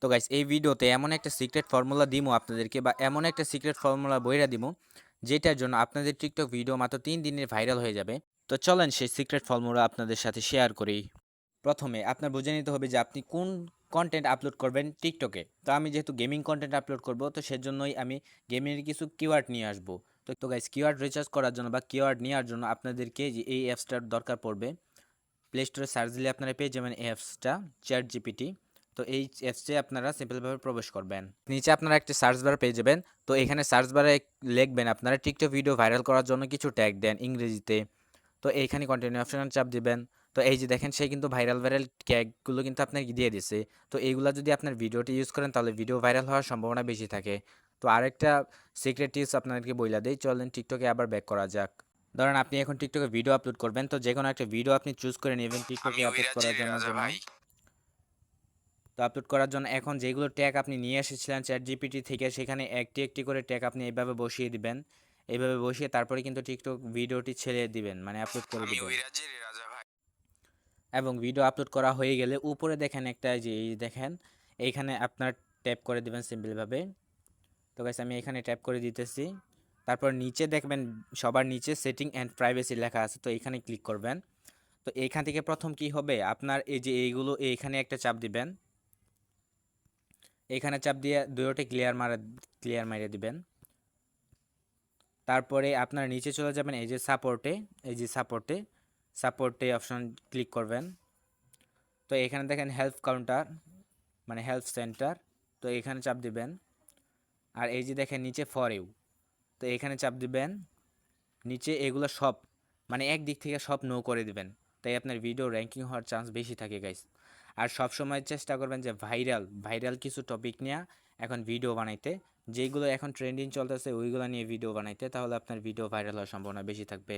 তো গাইস এই ভিডিওতে এমন একটা সিক্রেট ফর্মুলা দিমু আপনাদেরকে বা এমন একটা সিক্রেট ফর্মুলা বইরা দিমু যেটার জন্য আপনাদের টিকটক ভিডিও মাত্র 3 দিনের ভাইরাল হয়ে যাবে। তো চলেন সেই সিক্রেট ফর্মুলা আপনাদের সাথে শেয়ার করি। প্রথমে আপনার বুঝে নিতে হবে যে আপনি কোন কন্টেন্ট আপলোড করবেন টিকটকে। তো আমি যেহেতু গেমিং কন্টেন্ট আপলোড করব, তো সেজন্যই আমি গেমিংয়ের কিছু কিওয়ার্ড নিয়ে আসবো। তো গাইস কিওয়ার্ড রিসার্চ করার জন্য বা কিওয়ার্ড নেওয়ার জন্য আপনাদেরকে যে এই অ্যাপসটার দরকার পড়বে। প্লে স্টোরে সার্চ দিলে আপনারা পেয়ে যাবেন এই অ্যাপসটা, চ্যাট জিপিটি। তো এই অ্যাপসে আপনারা সিম্পলভাবে প্রবেশ করবেন। নিচে আপনারা একটা সার্চ বার পেয়ে যাবেন। তো এখানে সার্চ বারে লিখবেন আপনারা টিকটক ভিডিও ভাইরাল করার জন্য কিছু ট্যাগ দেন ইংরেজিতে। তো এইখানে কন্টিনিউ অপশন চাপ দিবেন। তো এই যে দেখেন সে কিন্তু ভাইরাল ভাইরাল ট্যাগগুলো কিন্তু আপনাকে দিয়ে দিছে। তো এইগুলা যদি আপনার ভিডিওটি ইউজ করেন তাহলে ভিডিও ভাইরাল হওয়ার সম্ভাবনা বেশি থাকে। তো আরেকটা সিক্রেট টিপস আপনাদেরকে বইলা দেই, চলেন টিকটকে আবার ব্যাক করা যাক। ধরেন আপনি এখন টিকটকে ভিডিও আপলোড করবেন, তো যে কোনো একটা ভিডিও আপনি চুজ করে নেবেন টিকটকে আমি ওই আপলোড করার রাজ্যের জন্য রাজা জন্য। ভাই। তো আপলোড করার জন্য এখন যেগুলো ট্যাগ আপনি নিয়ে এসেছিলেন চ্যাট জিপিটি থেকে, সেখানে একটি একটি করে ট্যাগ আপনি এইভাবে বসিয়ে দিবেন। এইভাবে বসিয়ে তারপরে কিন্তু টিকটক ভিডিওটি ছেড়ে দিবেন, মানে আপলোড করে আমি দিবেন। ওই রাজ্যের রাজা ভাই। এবং ভিডিও আপলোড করা হয়ে গেলে উপরে দেখেন একটা, যে এই দেখেন এইখানে আপনার ট্যাপ করে দিবেন সিম্পলভাবে। তো গাইস আমি এখানে ট্যাপ করে দিতেছি। তারপর নিচে দেখবেন সবার নিচে সেটিং অ্যান্ড প্রাইভেসি লেখা আছে, তো এখানে ক্লিক করবেন। তো এইখান থেকে প্রথম কি হবে, আপনার এই যে এইগুলো এইখানে একটা চাপ দিবেন। এখানে চাপ দিয়ে দুটোতে ক্লিয়ার মারিয়ে দিবেন। তারপরে আপনার নিচে চলে যাবেন এই যে সাপোর্টে, এই যে সাপোর্টে অপশন ক্লিক করবেন। তো এখানে দেখেন হেল্প কাউন্টার, মানে হেল্প সেন্টার। তো এখানে চাপ দিবেন। আর এই যে দেখেন নিচে ফর ইউ, তো এখানে চাপ দিবেন। নিচে এগুলো সব, মানে একদিক থেকে সব নো করে দিবেন। তাই আপনার ভিডিও র্যাঙ্কিং হওয়ার চান্স বেশি থাকে গাইস। আর সব সময় চেষ্টা করবেন যে ভাইরাল ভাইরাল কিছু টপিক নিয়ে এখন ভিডিও বানাইতে, যেগুলো এখন ট্রেন্ডিং চলতেছে ওইগুলো নিয়ে ভিডিও বানাইতে, তাহলে আপনার ভিডিও ভাইরাল হওয়ার সম্ভাবনা বেশি থাকবে।